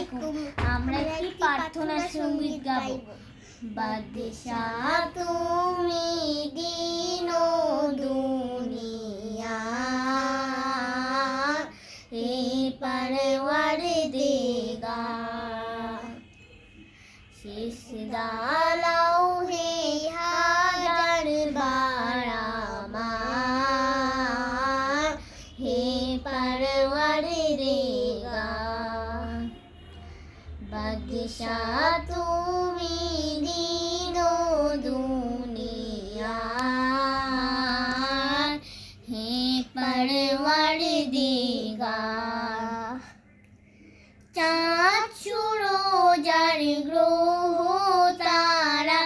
আলাইকুম। আমরা কি প্রার্থনা সঙ্গীত গাবো। বাদশাহ তুমি দিন ও দুনিয়া, এ পরওয়ারদিগার, সিজদা লাও হে হাজার বার আমার, হে পরওয়ারদিগার। বাদশাহ তুমি দিন ও দুনিয়া, হে পরওয়ারদিগার। চাঁদ সূরজার গ্রহ তারা,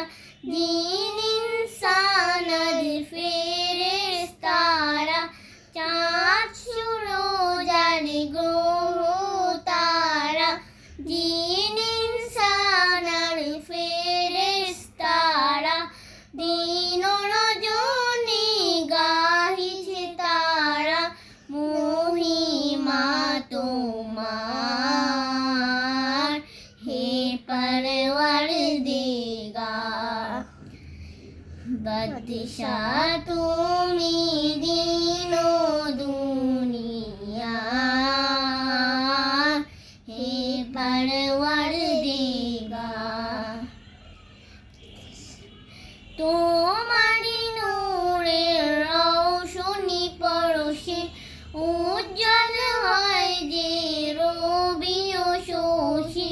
জিন ইনসান আর ফেরেশতারা। চাঁদ সূরজার গ্রহ তারা, জিন ইনসান আর ফেরেশতারা। দিন ও রজনী গাহিছে তারা, মহিমা তোমার, হে পরওয়ারদিগার। বাদশাহ তুমি দিন ও দুনিয়া, হে পরওয়ারদিগার। তোমারি নূরের রৌশনি পরশে উজ্জ্বল হয় যে রবি ও শশী।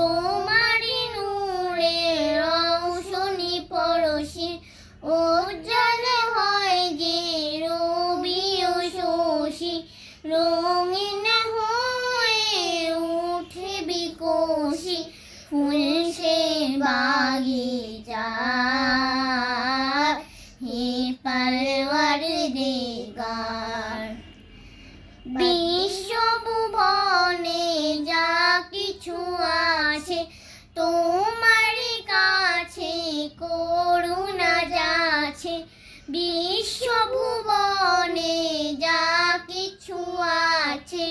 তোমারি নূরের রৌশনি পরশে উজ্জ্বল হয় যে রবি ও শশী। রঙিন হয়ে উঠে বিকশি ফুল সে বাগিচা, হে পরওয়ারদিগার। বিশ্বভুবনে যা কিছু আছে তোমারই কাছে করুণা যাচ্ছে। বিশ্বভুবনে যা কিছু আছে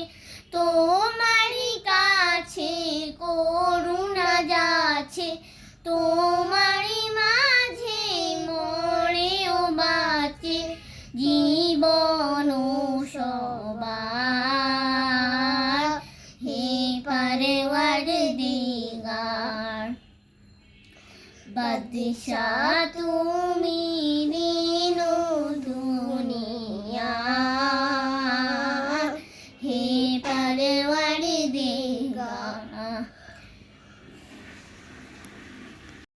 তোমারই কাছে করুণা যাচ্ছে। তোমারই মাঝে মরে ও বাঁচে জীবন ও সবার, হে পরওয়ারদিগার। বাদশাহ তুমি দিন ও দুনিয়া, হে পরওয়ারদিগার।